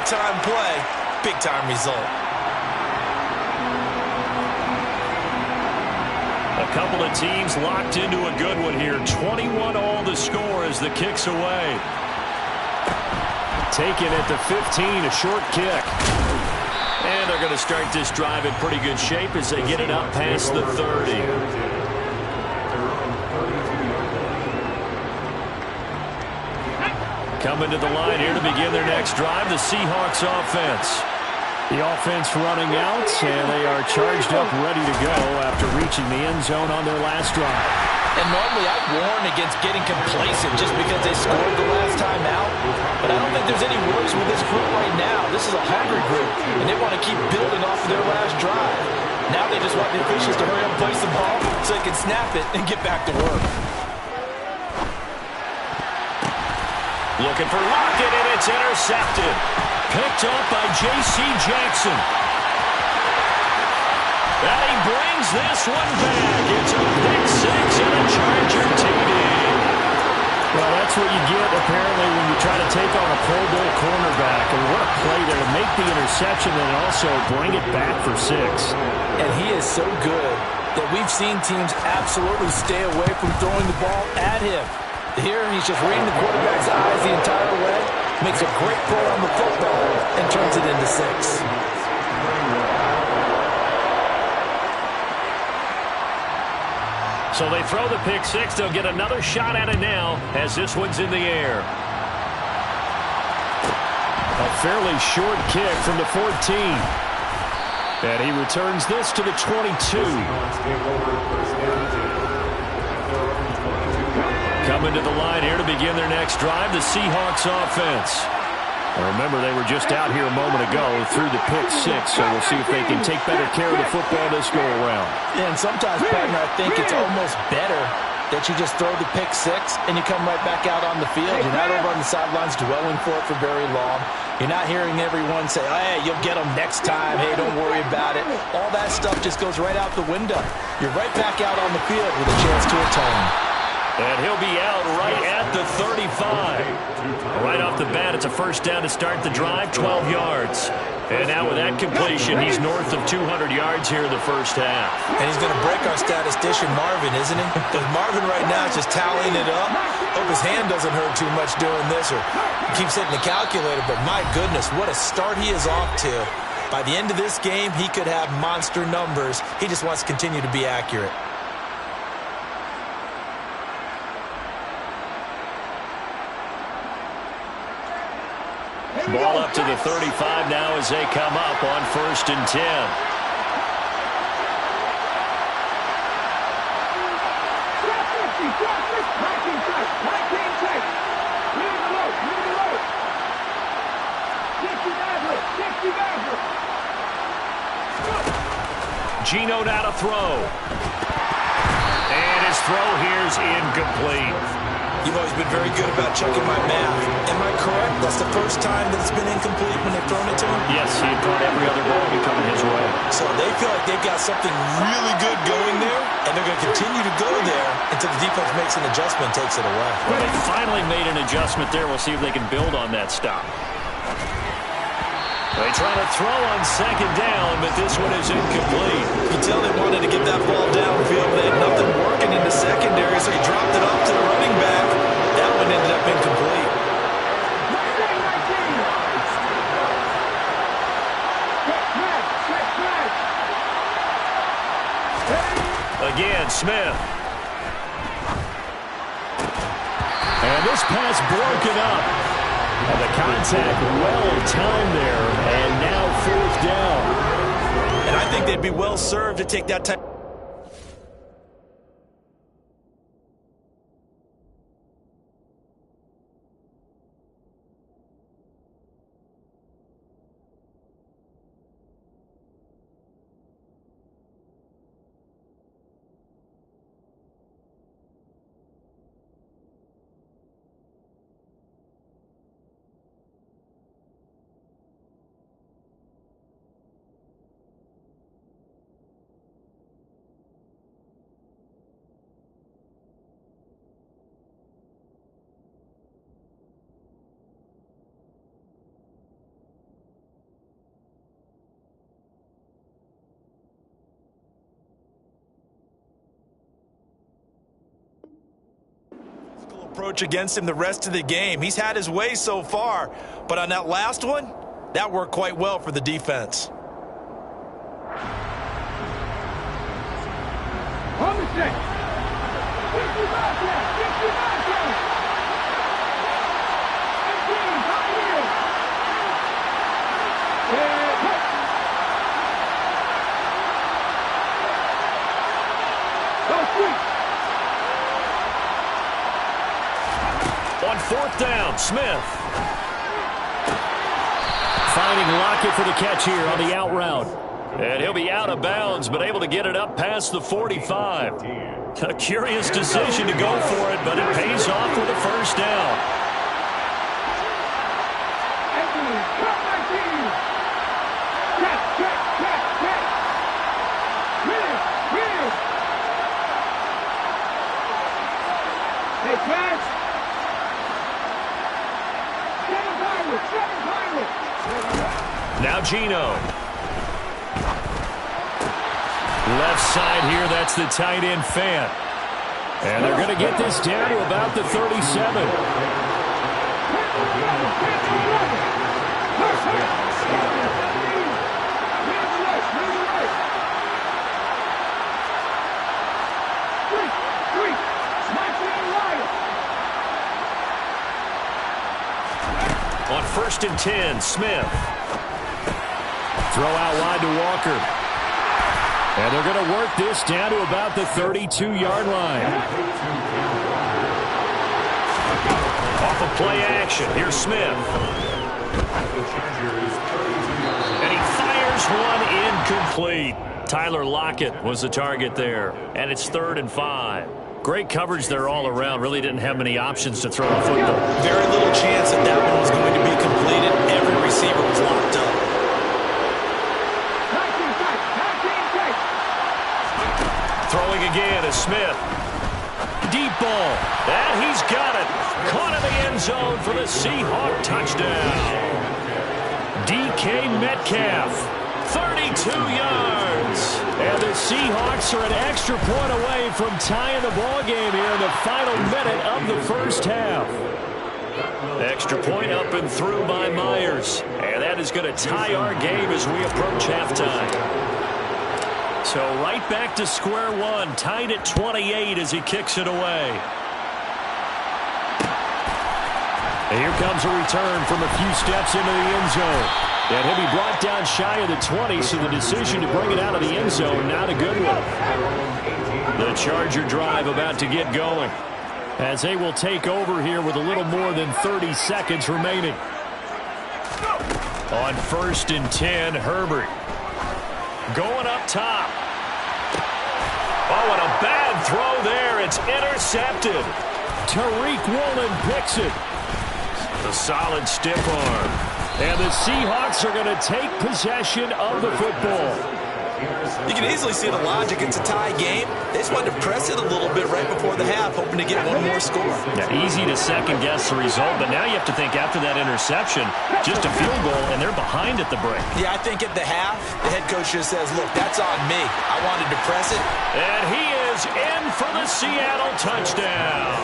big-time play, big-time result. A couple of teams locked into a good one here. 21-all the score as the kick's away. Taken at the 15, a short kick. And they're going to start this drive in pretty good shape as they get it up past the 30. Coming to the line here to begin their next drive, the Seahawks offense. The offense running out, and they are charged up, ready to go after reaching the end zone on their last drive. And normally I warn against getting complacent just because they scored the last time out. But I don't think there's any worries with this group right now. This is a hungry group, and they want to keep building off of their last drive. Now they just want the officials to hurry up and place the ball so they can snap it and get back to work. Looking for Lockett, and it's intercepted. Picked up by J.C. Jackson. And he brings this one back. It's a pick six and a Charger TD. Well, that's what you get, apparently, when you try to take on a Pro Bowl cornerback. And what a play there to make the interception and also bring it back for 6. And he is so good that we've seen teams absolutely stay away from throwing the ball at him. Here, he's just reading the quarterback's eyes the entire way, makes a great throw on the football, and turns it into 6. So they throw the pick six. They'll get another shot at it now as this one's in the air. A fairly short kick from the 14. And he returns this to the 22. Coming to the line here to begin their next drive, the Seahawks offense. Now remember, they were just out here a moment ago through the pick six, so we'll see if they can take better care of the football this go-around. Yeah, and sometimes, partner, I think it's almost better that you just throw the pick six and you come right back out on the field. You're not over on the sidelines dwelling for it for very long. You're not hearing everyone say, hey, you'll get them next time. Hey, don't worry about it. All that stuff just goes right out the window. You're right back out on the field with a chance to atone. And he'll be out right at the 35. Right off the bat, it's a first down to start the drive, 12 yards. And now with that completion, he's north of 200 yards here in the first half. And he's going to break our statistician, Marvin, isn't he? Because Marvin right now is just tallying it up. Hope his hand doesn't hurt too much doing this, or he keeps hitting the calculator. But my goodness, what a start he is off to. By the end of this game, he could have monster numbers. He just wants to continue to be accurate. Ball up to the 35 now as they come up on 1st and 10. Geno now to throw. And his throw here's incomplete. You've always been very good about checking my math. Am I correct? That's the first time that it's been incomplete when they've thrown it to him? Yes, he had caught every other ball coming his way. So they feel like they've got something really good going there, and they're going to continue to go there until the defense makes an adjustment and takes it away. Well, they finally made an adjustment there. We'll see if they can build on that stop. They try to throw on 2nd down, but this one is incomplete. You can tell they wanted to get that ball downfield. They had nothing working in the secondary, so he dropped it off to the running back. That one ended up incomplete. Again, Smith. And this pass broken up. And the contact well timed there, and now 4th down. And I think they'd be well served to take that type. approach against him the rest of the game. He's had his way so far, but on that last one, that worked quite well for the defense. On the stick. 50 back there. 50 back there. 15, right here. Go sweet. On fourth down, Smith. Finding Lockett for the catch here on the out route. And he'll be out of bounds, but able to get it up past the 45. A curious decision to go for it, but it pays off with a first down. Anthony, cut my team. Check. Here. Hey, catch. Seven Pirate. Now Geno. Left side here, that's the tight end Fant. And they're going to get this down to about the 37. On 1st and 10, Smith. Throw out wide to Walker. And they're going to work this down to about the 32-yard line. Off of play action, here's Smith. And he fires one incomplete. Tyler Lockett was the target there. And it's 3rd and 5. Great coverage there all around. Really didn't have many options to throw the football. Very little chance that that one was going to be completed. Every receiver was locked up. Throwing again is Smith. Deep ball. And he's got it. Caught in the end zone for the Seahawk touchdown. DK Metcalf. 32 yards. And the Seahawks are an extra point away from tying the ball game here in the final minute of the first half. Extra point up and through by Myers. And that is going to tie our game as we approach halftime. So right back to square one, tied at 28 as he kicks it away. And here comes a return from a few steps into the end zone. And he'll be brought down shy of the 20, so the decision to bring it out of the end zone, not a good one. The Charger drive about to get going. As they will take over here with a little more than 30 seconds remaining. On 1st and 10, Herbert. Going up top. Oh, and a bad throw there. It's intercepted. Tariq Woolen picks it. The solid stiff arm. And the Seahawks are going to take possession of the football. You can easily see the logic. It's a tie game. They just wanted to press it a little bit right before the half, hoping to get one more score. Now, easy to second-guess the result, but now you have to think after that interception, just a field goal, and they're behind at the break. Yeah, I think at the half, the head coach just says, look, that's on me. I wanted to press it. And he is in for the Seattle touchdown.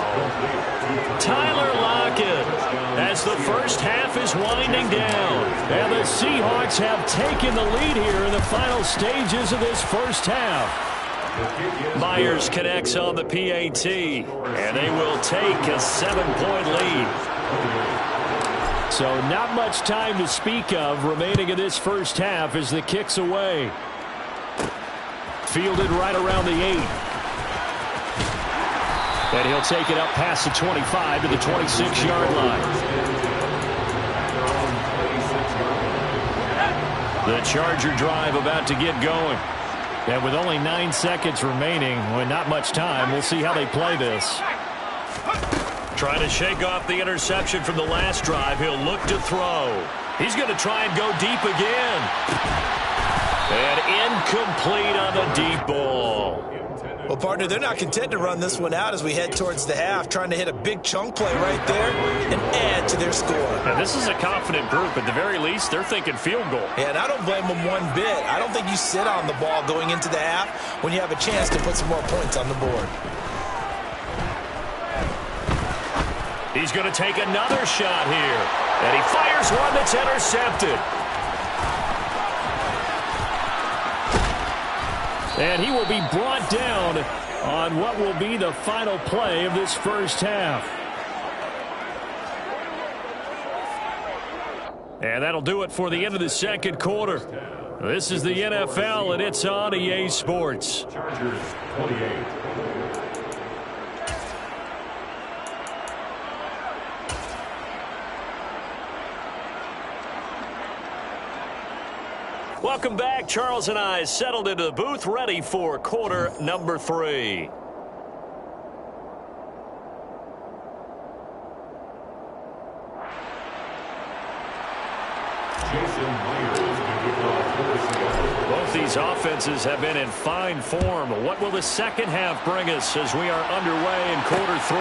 Tyler Lockett, as the first half is winding down. And the Seahawks have taken the lead here in the final stages of this first half. Myers connects on the PAT, and they will take a 7-point lead. So not much time to speak of remaining in this first half as the kick's away. Fielded right around the 8. And he'll take it up past the 25 to the 26-yard line. The Charger drive about to get going. And with only 9 seconds remaining, with not much time, we'll see how they play this. Trying to shake off the interception from the last drive. He'll look to throw. He's going to try and go deep again. And incomplete on the deep ball. Well, partner, they're not content to run this one out as we head towards the half, trying to hit a big chunk play right there and add to their score. Now, this is a confident group. At the very least, they're thinking field goal. Yeah, and I don't blame them one bit. I don't think you sit on the ball going into the half when you have a chance to put some more points on the board. He's going to take another shot here. And he fires one that's intercepted. And he will be brought down on what will be the final play of this first half. And that'll do it for the end of the second quarter. This is the NFL, and it's on EA Sports. Chargers 28. Welcome back. Charles and I settled into the booth, ready for quarter number 3. Both these offenses have been in fine form. What will the second half bring us as we are underway in quarter 3?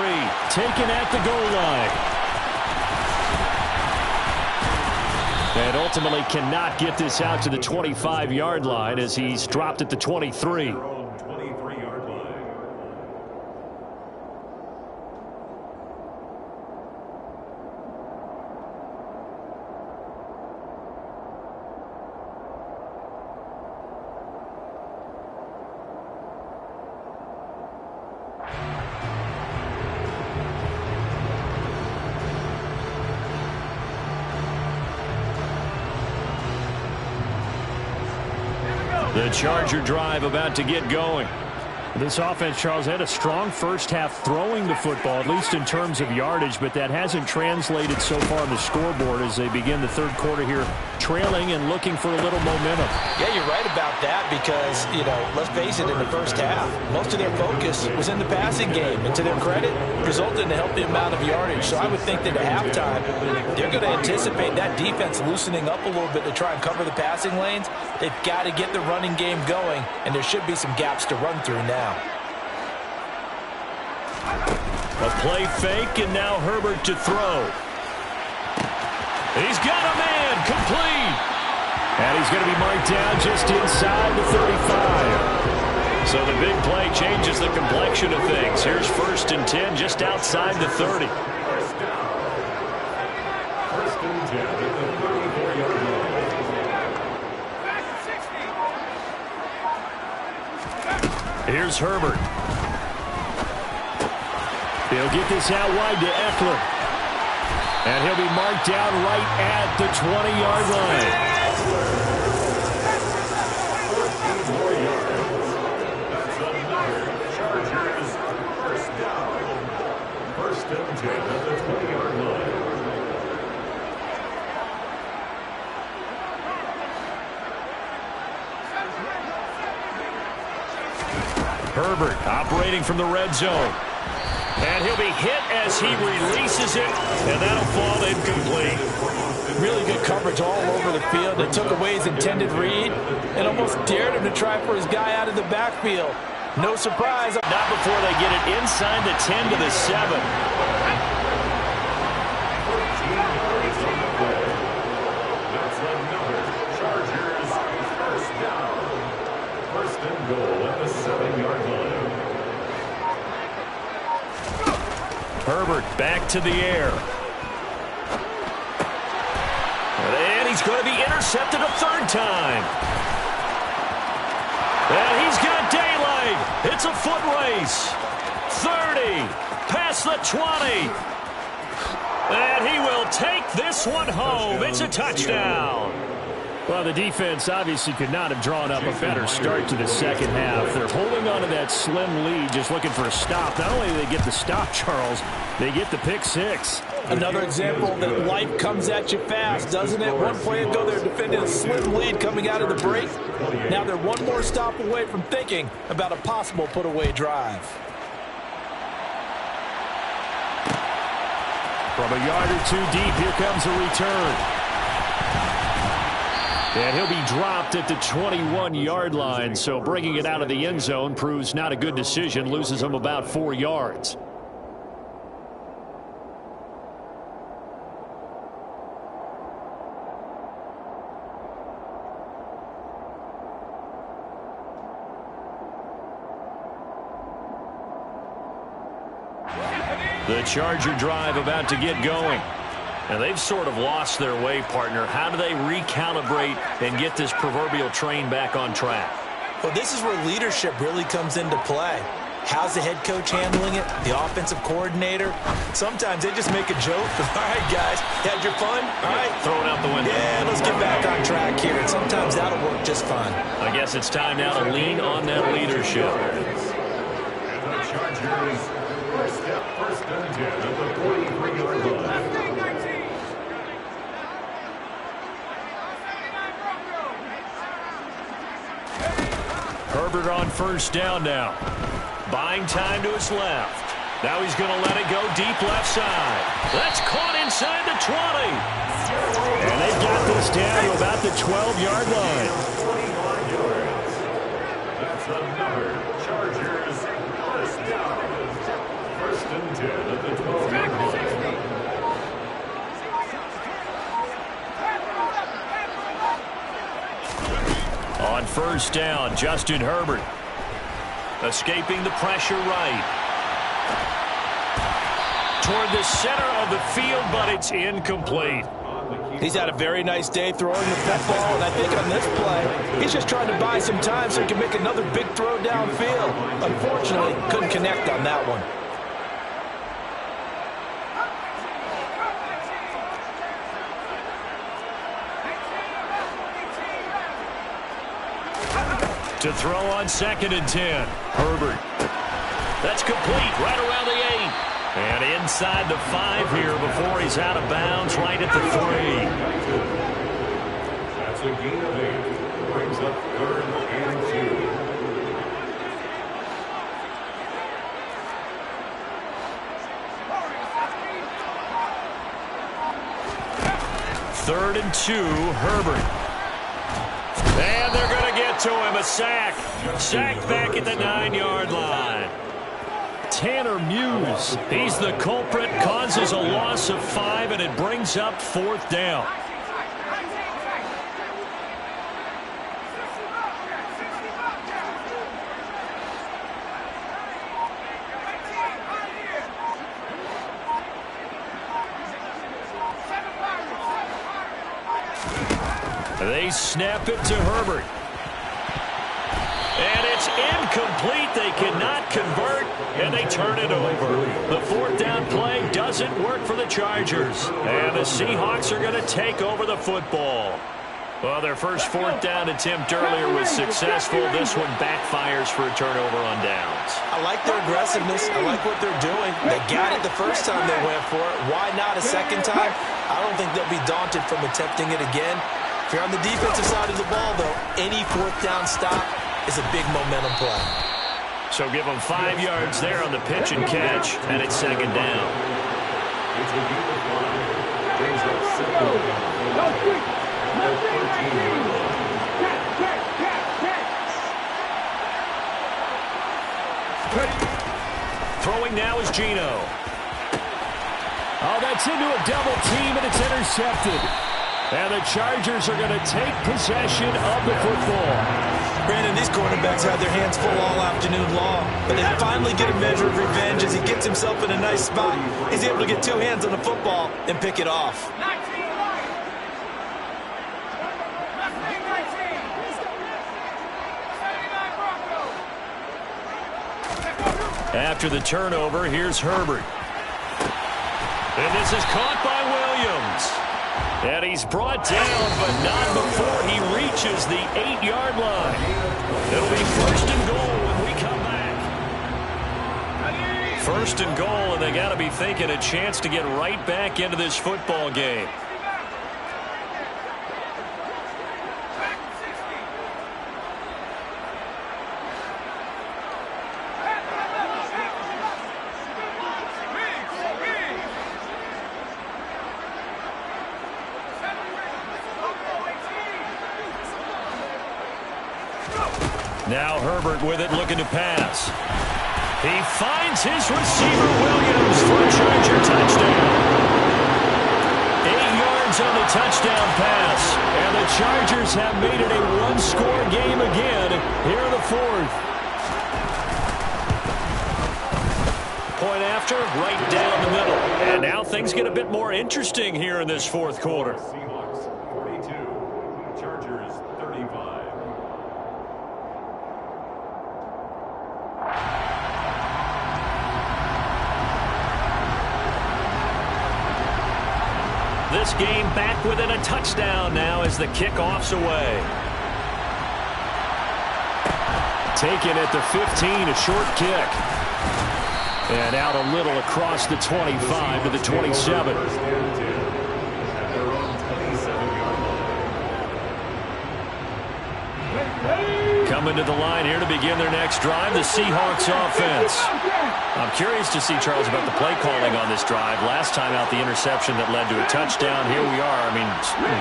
Taken at the goal line. And ultimately cannot get this out to the 25-yard line as he's dropped at the 23. The Charger drive about to get going. This offense, Charles, had a strong first half throwing the football, at least in terms of yardage, but that hasn't translated so far on the scoreboard as they begin the third quarter here, trailing and looking for a little momentum. Yeah, you're right about that because, let's face it, in the first half, most of their focus was in the passing game. And to their credit, resulted in a healthy amount of yardage. So I would think that at halftime, they're going to anticipate that defense loosening up a little bit to try and cover the passing lanes. They've got to get the running game going, and there should be some gaps to run through now. A play fake, and now Herbert to throw. He's got a man, complete. And he's going to be marked down just inside the 35. So the big play changes the complexion of things. Here's 1st and 10 just outside the 30. First and 10 at the 34-yard line. Here's Herbert. He'll get this out wide to Eckler. And he'll be marked down right at the 20-yard line. Chargers first down. 1st and 10 at the 20-yard line. Herbert operating from the red zone. And he'll be hit as he releases it, and that'll fall incomplete. Really good coverage all over the field. They took away his intended read and almost dared him to try for his guy out of the backfield. No surprise. Not before they get it inside the 10 to the 7. That's another Chargers first down. 1st and goal at the 7-yard line. Herbert back to the air. And he's going to be intercepted a 3rd time. And he's got daylight. It's a foot race. 30, past the 20. And he will take this one home. It's a touchdown. Well, the defense obviously could not have drawn up a better start to the second half. They're holding on to that slim lead, just looking for a stop. Not only do they get the stop, Charles, they get the pick 6. Another example that life comes at you fast, doesn't it? One play ago, they're defending a slim lead coming out of the break. Now they're one more stop away from thinking about a possible put-away drive. From a yard or two deep, here comes a return. And he'll be dropped at the 21-yard line, so bringing it out of the end zone proves not a good decision, loses him about 4 yards. The Charger drive about to get going. And they've sort of lost their way, partner. How do they recalibrate and get this proverbial train back on track? Well, this is where leadership really comes into play. How's the head coach handling it? The offensive coordinator? Sometimes they just make a joke. All right, guys, had your fun? All right. Throw it out the window. Yeah, let's get back on track here. And sometimes that'll work just fine. I guess it's time now to lean on that leadership. And the Chargers first and 10 at the 43-yard line. Herbert on first down now. Buying time to his left. Now he's going to let it go deep left side. That's caught inside the 20. And they've got this down to about the 12-yard line. 21 yards. That's another Chargers first down. First and 10 at the 12-yard line. On first down, Justin Herbert. Escaping the pressure right. Toward the center of the field, but it's incomplete. He's had a very nice day throwing the football, and I think on this play, he's just trying to buy some time so he can make another big throw downfield. Unfortunately, couldn't connect on that one. To throw on second and 10. Herbert. That's complete right around the 8. And inside the 5 here before he's out of bounds right at the 3. That's a gain of 8. Brings up third and 2. Third and 2, Herbert. And they're going to get to him, a sack. Sacked back at the 9-yard line. Tanner Muse, he's the culprit, causes a loss of 5, and it brings up fourth down. They snap it to Herbert. And it's incomplete. They cannot convert, and they turn it over. The fourth down play doesn't work for the Chargers. And the Seahawks are going to take over the football. Well, their first fourth down attempt earlier was successful. This one backfires for a turnover on downs. I like their aggressiveness. I like what they're doing. They got it the first time they went for it. Why not a second time? I don't think they'll be daunted from attempting it again. If you're on the defensive side of the ball, though, any fourth down stop is a big momentum play. So give them 5 yards there on the pitch and catch, and it's second down. It's a gain of 1. Brings up second down. Throwing now is Geno. Oh, that's into a double team, and it's intercepted. And the Chargers are going to take possession of the football. Brandon, these quarterbacks had their hands full all afternoon long, but they finally get a measure of revenge as he gets himself in a nice spot. He's able to get 2 hands on the football and pick it off. After the turnover, here's Herbert. And this is caught by Williams. And he's brought down, but not before he reaches the 8-yard line. It'll be first and goal when we come back. First and goal, and they got to be thinking a chance to get right back into this football game. Now Herbert with it, looking to pass. He finds his receiver, Williams, for a Charger touchdown. 8 yards on the touchdown pass. And the Chargers have made it a one-score game again here in the fourth. point after, right down the middle. And now things get a bit more interesting here in this fourth quarter. Seahawks 42, Chargers 35. This game back within a touchdown now as the kickoff's away. Taken at the 15, a short kick. And out a little across the 25 to the 27. At their own 27-yard line. Coming to the line here to begin their next drive, the Seahawks offense. I'm curious to see, Charles, about the play calling on this drive. Last time out, the interception that led to a touchdown. Here we are. I mean,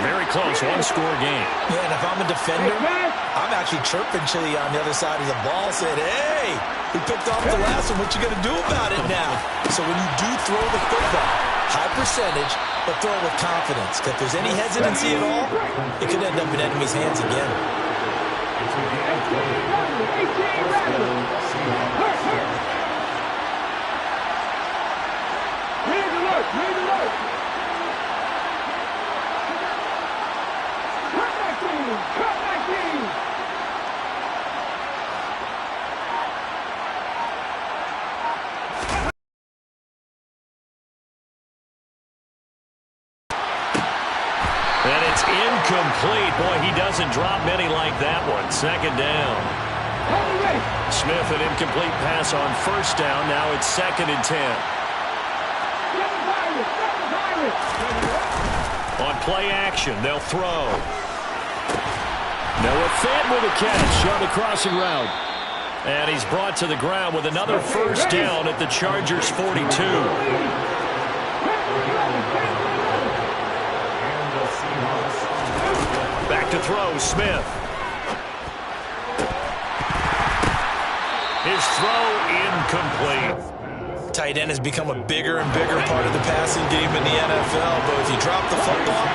very close, one-score game. Yeah, and if I'm a defender, I'm actually chirping Chili on the other side of the ball, saying, hey, we picked off the last one. What you going to do about it now? So when you do throw the football, high percentage, but throw it with confidence. If there's any hesitancy at all, it could end up in enemy's hands again. And it's incomplete. Boy, he doesn't drop many like that one. Second down. Smith, an incomplete pass on first down. Now it's 2nd and 10. On play action, they'll throw. Noah Fant with a catch on the crossing route. And he's brought to the ground with another first down at the Chargers' 42. Back to throw, Smith. His throw incomplete. Tight end has become a bigger and bigger part of the passing game in the NFL, but if you drop the football,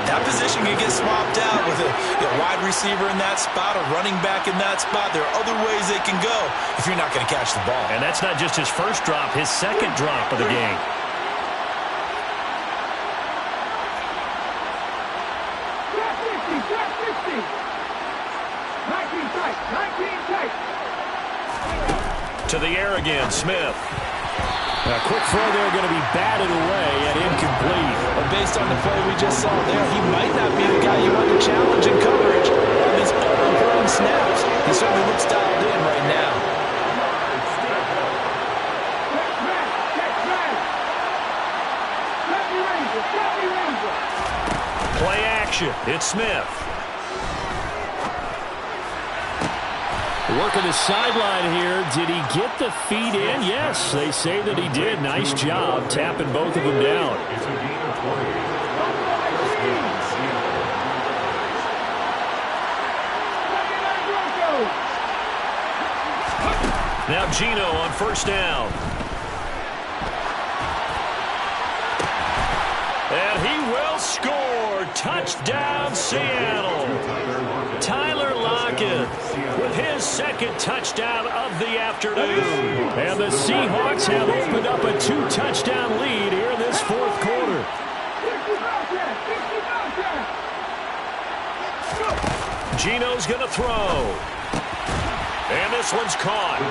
that position can get swapped out with a wide receiver in that spot, a running back in that spot. There are other ways they can go if you're not going to catch the ball. And that's not just his first drop, his second drop of the game. To the air again, Smith. A quick throw there going to be batted away and incomplete. But based on the play we just saw there, he might not be the guy you want to challenge in coverage on these important snaps. He certainly looks dialed in right now. Play action. It's Smith. Working the sideline here. Did he get the feet in? Yes, they say that he did. Nice job tapping both of them down. Now Geno on first down. And he will score. Touchdown, Seattle. Tyler Lockett with his second touchdown of the afternoon. And the Seahawks have opened up a 2-touchdown lead here in this fourth quarter. Geno's going to throw. And this one's caught.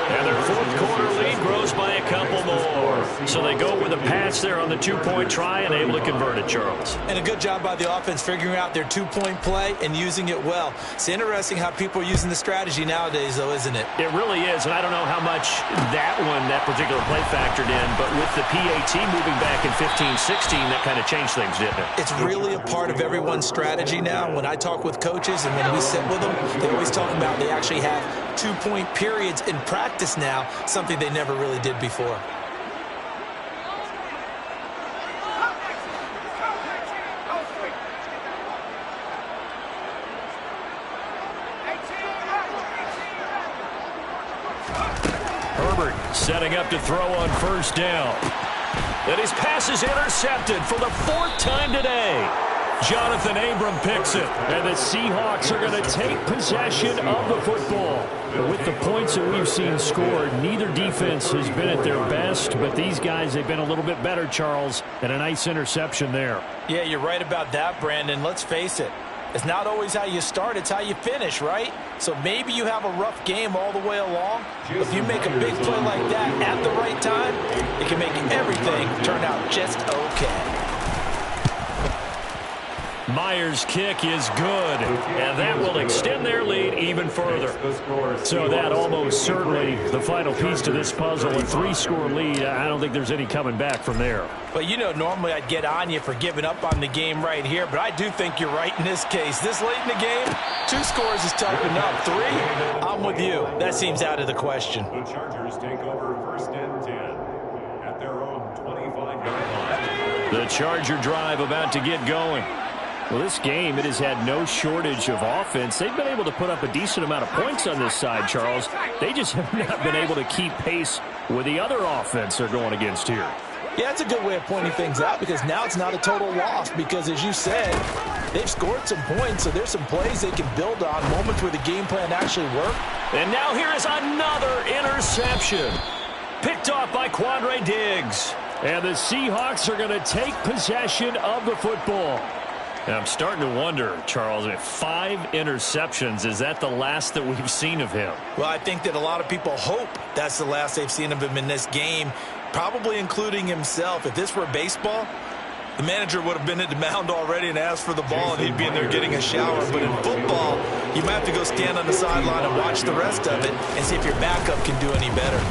And their fourth quarter lead grows by a couple more. So they go with a pass there on the two-point try and able to convert it, Charles. And a good job by the offense figuring out their two-point play and using it well. It's interesting how people are using the strategy nowadays, though, isn't it? It really is, and I don't know how much that particular play factored in, but with the PAT moving back in 15-16, that kind of changed things, didn't it? It's really a part of everyone's strategy now. When I talk with coaches and when we sit with them, they always talk about they actually have two-point periods in practice now, something they never really did before. Herbert setting up to throw on first down. And his pass is intercepted for the fourth time today. Jonathan Abram picks it. And the Seahawks are going to take possession of the football. With the points that we've seen scored, neither defense has been at their best, but these guys have been a little bit better, Charles, and a nice interception there. Yeah, you're right about that, Brandon. Let's face it. It's not always how you start, it's how you finish, right? So maybe you have a rough game all the way along. If you make a big play like that at the right time, it can make everything turn out just okay. Myers' kick is good, and that will extend their lead even further. So that almost certainly the final piece to this puzzle, a 3-score lead. I don't think there's any coming back from there. Well, you know, normally I'd get on you for giving up on the game right here, but I do think you're right in this case. This late in the game, 2 scores is tough enough. 3, I'm with you. That seems out of the question. The Chargers take over 1st and 10 at their own 25-yard line. The Charger drive about to get going. Well, this game, it has had no shortage of offense. They've been able to put up a decent amount of points on this side, Charles. They just have not been able to keep pace with the other offense they're going against here. Yeah, it's a good way of pointing things out because now it's not a total loss because, as you said, they've scored some points, so there's some plays they can build on, moments where the game plan actually worked. And now here is another interception. Picked off by Quandre Diggs. And the Seahawks are going to take possession of the football. And I'm starting to wonder, Charles, if 5 interceptions, is that the last that we've seen of him? Well, I think that a lot of people hope that's the last they've seen of him in this game, probably including himself. If this were baseball, the manager would have been at the mound already and asked for the ball, and he'd be in there getting a shower. But in football, you might have to go stand on the sideline and watch the rest of it and see if your backup can do any better.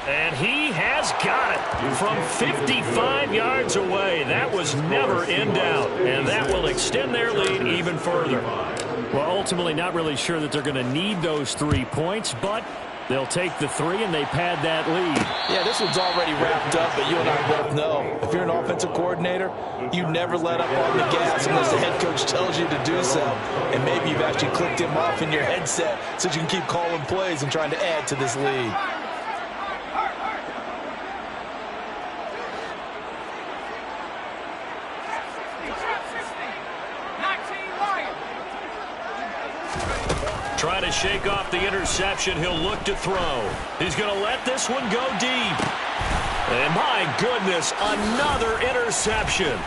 And he has got it from 55 yards away. That was never in doubt, and that will extend their lead even further. Well, ultimately not really sure that they're going to need those 3 points, but they'll take the 3 and they pad that lead. Yeah, this one's already wrapped up, but you and I both know if you're an offensive coordinator, you never let up on the gas unless the head coach tells you to do so. And maybe you've actually clicked him off in your headset so you can keep calling plays and trying to add to this lead. Trying to shake off the interception. He'll look to throw. He's going to let this one go deep. And my goodness, another interception.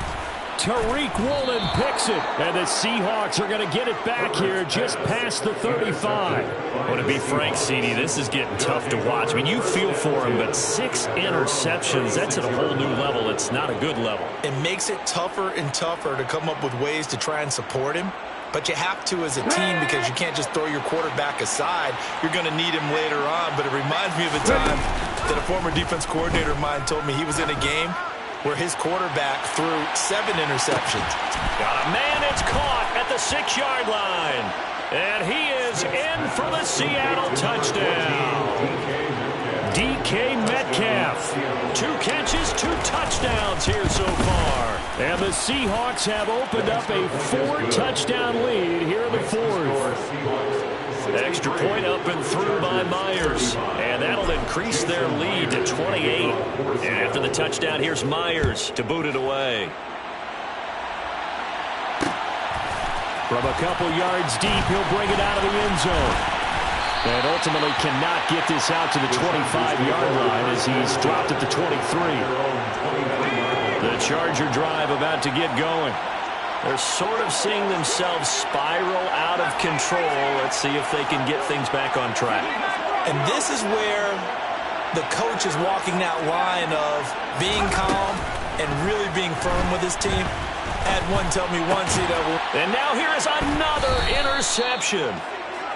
Tariq Woolen picks it. And the Seahawks are going to get it back here just past the 35. I want to be frank, CD, this is getting tough to watch. I mean, you feel for him, but 6 interceptions, that's at a whole new level. It's not a good level. It makes it tougher and tougher to come up with ways to try and support him. But you have to as a team because you can't just throw your quarterback aside. You're going to need him later on. But it reminds me of a time that a former defense coordinator of mine told me he was in a game where his quarterback threw 7 interceptions. Got a man, it's caught at the 6-yard line. And he is in for the Seattle touchdown. DK Metcalf. 2 catches, 2 touchdowns here so far. And the Seahawks have opened up a 4-touchdown lead here in the 4th. Extra point up and through by Myers. And that'll increase their lead to 28. And after the touchdown, here's Myers to boot it away. From a couple yards deep, he'll bring it out of the end zone. And ultimately cannot get this out to the 25-yard line as he's dropped at the 23. The Charger drive about to get going. They're sort of seeing themselves spiral out of control. Let's see if they can get things back on track. And this is where the coach is walking that line of being calm and really being firm with his team. Had one tell me once, And now here is another interception.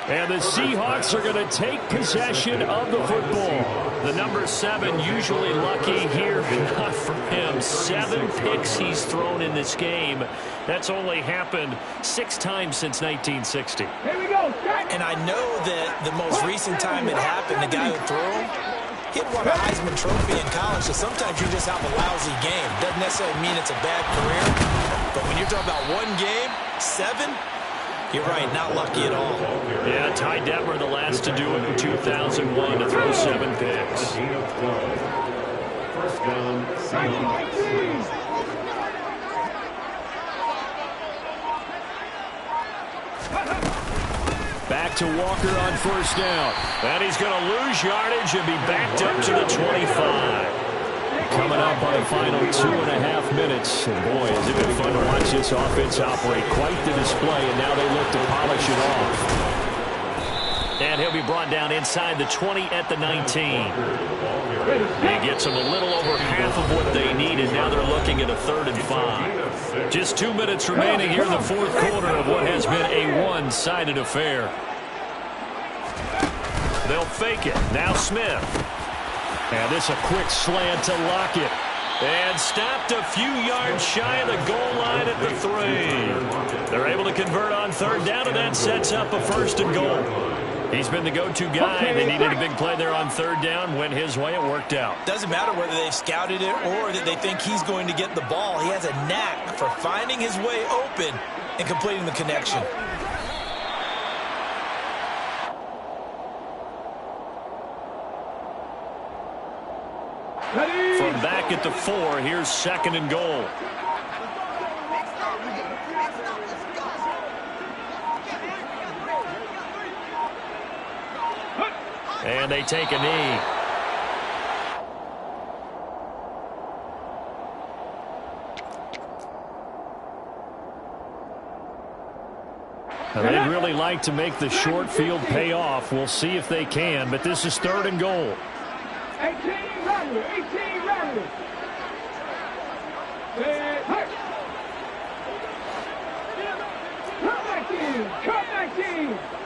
And the Seahawks are going to take possession of the football. The number 7 usually lucky here, not for him. 7 picks he's thrown in this game. That's only happened 6 times since 1960. Here we go. And I know that the most recent time it happened, the guy who threw him, he had won a Heisman Trophy in college, so sometimes you just have a lousy game. Doesn't necessarily mean it's a bad career, but when you're talking about one game, 7, you're right, not lucky at all. Yeah, Ty Detmer, the last to do it in 2001 to throw 7 picks. First down, Seahawks. Back to Walker on first down. And he's going to lose yardage and be backed up to the 25. Coming up on the final 2.5 minutes. And boy, has it been fun to watch this offense operate. Quite the display, and now they look to polish it off. And he'll be brought down inside the 20 at the 19. He gets them a little over half of what they need, and now they're looking at a 3rd and 5. Just 2 minutes remaining here in the fourth quarter of what has been a one-sided affair. They'll fake it. Now Smith. And this a quick slant to Lockett. And stopped a few yards shy of the goal line at the 3. They're able to convert on 3rd down, and that sets up a 1st and goal. He's been the go-to guy. They needed a big play there on 3rd down. Went his way. It worked out. Doesn't matter whether they've scouted it or that they think he's going to get the ball. He has a knack for finding his way open and completing the connection. From back at the 4, here's 2nd and goal. And they take a knee. Now, they'd really like to make the short field pay off. We'll see if they can, but this is 3rd and goal. 18 Rattler, 18 Rattler. Come back in, come back in.